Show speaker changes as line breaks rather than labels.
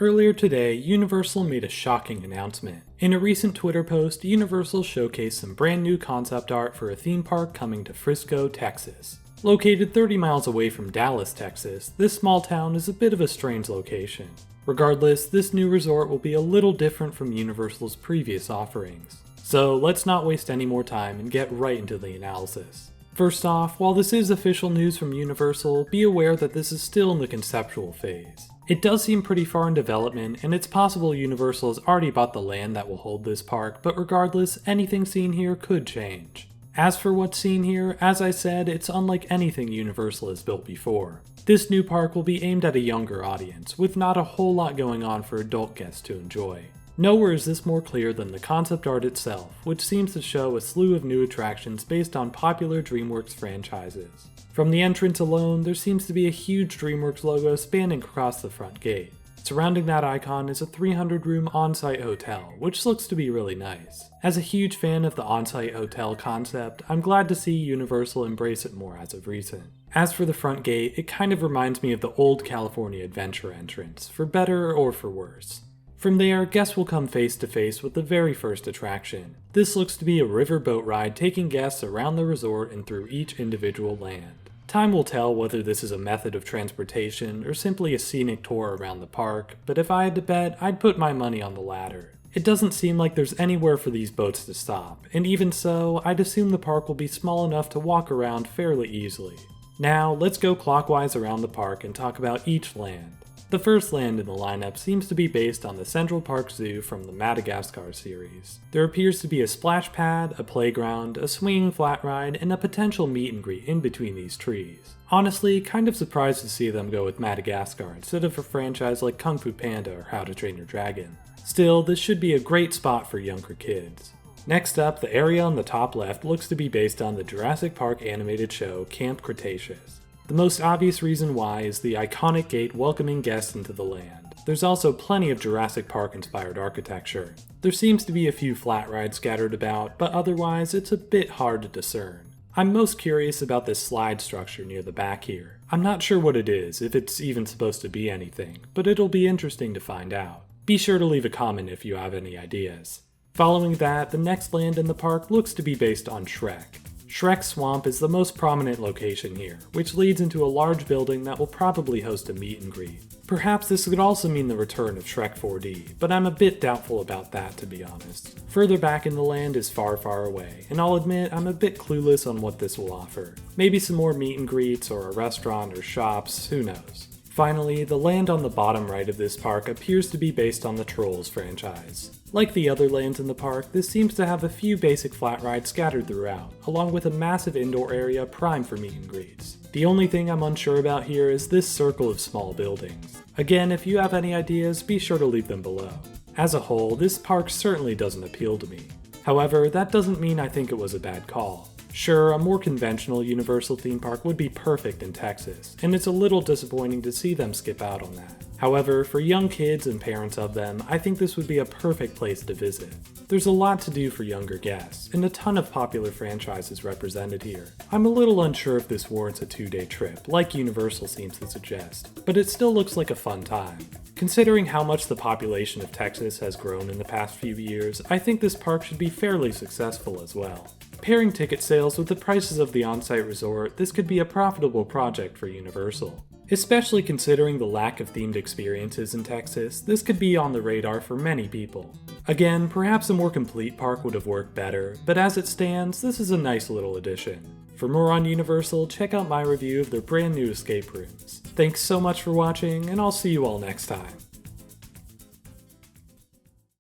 Earlier today, Universal made a shocking announcement. In a recent Twitter post, Universal showcased some brand new concept art for a theme park coming to Frisco, Texas. Located 30 miles away from Dallas, Texas, this small town is a bit of a strange location. Regardless, this new resort will be a little different from Universal's previous offerings. So let's not waste any more time and get right into the analysis. First off, while this is official news from Universal, be aware that this is still in the conceptual phase. It does seem pretty far in development, and it's possible Universal has already bought the land that will hold this park, but regardless, anything seen here could change. As for what's seen here, as I said, it's unlike anything Universal has built before. This new park will be aimed at a younger audience, with not a whole lot going on for adult guests to enjoy. Nowhere is this more clear than the concept art itself, which seems to show a slew of new attractions based on popular Dreamworks franchises. From the entrance alone, there seems to be a huge Dreamworks logo spanning across the front gate. Surrounding that icon is a 300-room on-site hotel, which looks to be really nice. As a huge fan of the on-site hotel concept, I'm glad to see Universal embrace it more as of recent. As for the front gate, it kind of reminds me of the old California Adventure entrance, for better or for worse. From there, guests will come face to face with the very first attraction. This looks to be a river boat ride taking guests around the resort and through each individual land. Time will tell whether this is a method of transportation or simply a scenic tour around the park, but if I had to bet, I'd put my money on the latter. It doesn't seem like there's anywhere for these boats to stop, and even so, I'd assume the park will be small enough to walk around fairly easily. Now, let's go clockwise around the park and talk about each land. The first land in the lineup seems to be based on the Central Park Zoo from the Madagascar series. There appears to be a splash pad, a playground, a swinging flat ride, and a potential meet and greet in between these trees. Honestly, kind of surprised to see them go with Madagascar instead of a franchise like Kung Fu Panda or How to Train Your Dragon. Still, this should be a great spot for younger kids. Next up, the area on the top left looks to be based on the Jurassic Park animated show Camp Cretaceous. The most obvious reason why is the iconic gate welcoming guests into the land. There's also plenty of Jurassic Park inspired architecture. There seems to be a few flat rides scattered about, but otherwise it's a bit hard to discern. I'm most curious about this slide structure near the back here. I'm not sure what it is, if it's even supposed to be anything, but it'll be interesting to find out. Be sure to leave a comment if you have any ideas. Following that, the next land in the park looks to be based on Shrek. Shrek's Swamp is the most prominent location here, which leads into a large building that will probably host a meet and greet. Perhaps this could also mean the return of Shrek 4D, but I'm a bit doubtful about that to be honest. Further back in the land is far, far away, and I'll admit I'm a bit clueless on what this will offer. Maybe some more meet and greets or a restaurant or shops, who knows. Finally, the land on the bottom right of this park appears to be based on the Trolls franchise. Like the other lands in the park, this seems to have a few basic flat rides scattered throughout, along with a massive indoor area prime for meet and greets. The only thing I'm unsure about here is this circle of small buildings. Again, if you have any ideas, be sure to leave them below. As a whole, this park certainly doesn't appeal to me. However, that doesn't mean I think it was a bad call. Sure, a more conventional Universal theme park would be perfect in Texas, and it's a little disappointing to see them skip out on that. However, for young kids and parents of them, I think this would be a perfect place to visit. There's a lot to do for younger guests, and a ton of popular franchises represented here. I'm a little unsure if this warrants a 2-day trip, like Universal seems to suggest, but it still looks like a fun time. Considering how much the population of Texas has grown in the past few years, I think this park should be fairly successful as well. Pairing ticket sales with the prices of the on-site resort, this could be a profitable project for Universal. Especially considering the lack of themed experiences in Texas, this could be on the radar for many people. Again, perhaps a more complete park would have worked better, but as it stands, this is a nice little addition. For more on Universal, check out my review of their brand new escape rooms. Thanks so much for watching, and I'll see you all next time.